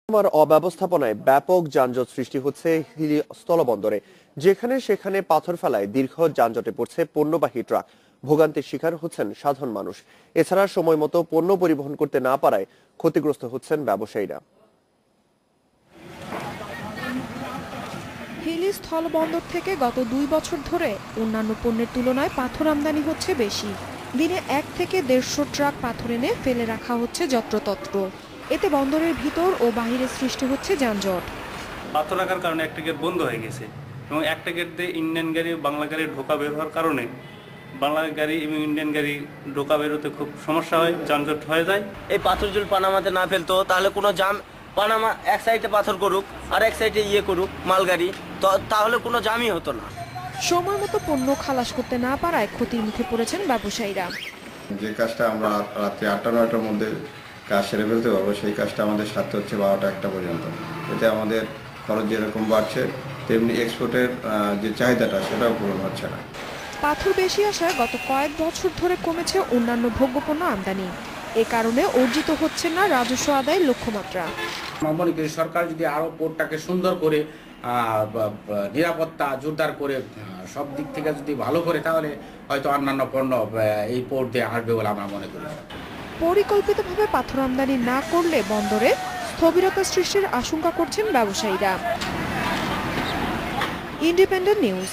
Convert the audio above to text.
আমার অব্যবস্থাপনায় ব্যাপক যানজট সৃষ্টি হচ্ছে হিলি স্থলবন্দরে। যেখানে সেখানে পাথর ফেলায় দীর্ঘ যানজটে পড়ছে পণ্যবাহী ট্রাক। ভোগান্তির শিকার হচ্ছেন সাধারণ মানুষ। এছাড়া সময় মতো পণ্য পরিবহন করতে না পারায় ক্ষতিগ্রস্ত হচ্ছেন ব্যবসায়ীরা। হিলি স্থলবন্দর থেকে গত 2 বছর ধরে অন্যান্য পণ্যের তুলনায় পাথর আমদানি হচ্ছে বেশি। দিনে 1 থেকে 150 ট্রাক পাথর এনে ফেলে রাখা হচ্ছে যত্রতত্র। এতে বন্দরের ভিতর ও বাহিরে সৃষ্টি হচ্ছে যানজট। পাথর রাখার কারণে একটা গেট বন্ধ হয়ে গেছে এবং একটা গেট দিয়ে ইন্ডিয়ান গাড়ি বাংলা গাড়ি ঢোকা বের হওয়ার কারণে বাংলা গাড়ি এবং ইন্ডিয়ান গাড়ি ঢোকা বেরোতে খুব সমস্যা হয়, যানজট হয়ে যায়। এই পাথর যদি পানামাতে না ফেলতো তাহলে কোনো জাম, পানামা এক সাইডে পাথর করুক আর এক সাইডে করুক মালগাড়ি, তাহলে কোনো জামই হতো না। সময় মতো পণ্য খালাস করতে না পারায় ক্ষতির মুখে পড়েছেন ব্যবসায়ীরা। যে কাজটা আমরা রাত্রি 8টা-9টার মধ্যে কাজ সেরে ফেলতে পারবো, সেই কাজটা আমাদের সারতে হচ্ছে 12টা-1টা পর্যন্ত। এতে আমাদের খরচ যেরকম বাড়ছে তেমনি এক্সপোর্টের যে চাহিদাটা সেটাও পূরণ হচ্ছে না। পাথর বেশি আসায় গত কয়েক বছর ধরে কমেছে অন্যান্য ভোগ্যপণ্য আমদানি। এ কারণে অর্জিত হচ্ছে না রাজস্ব আদায়ের লক্ষ্যমাত্রা। আমরা মনে করি সরকার যদি আরো পোর্টটাকে সুন্দর করে নিরাপত্তা জোরদার করে সব দিক থেকে যদি ভালো করে, তাহলে হয়তো অন্যান্য পণ্য এই পোর্ট দিয়ে আসবে বলে আমরা মনে করি। পরিকল্পিতভাবে পাথর আমদানি না করলে বন্দরে স্থবিরতা সৃষ্টির আশঙ্কা করছেন ব্যবসায়ীরা। Independent news.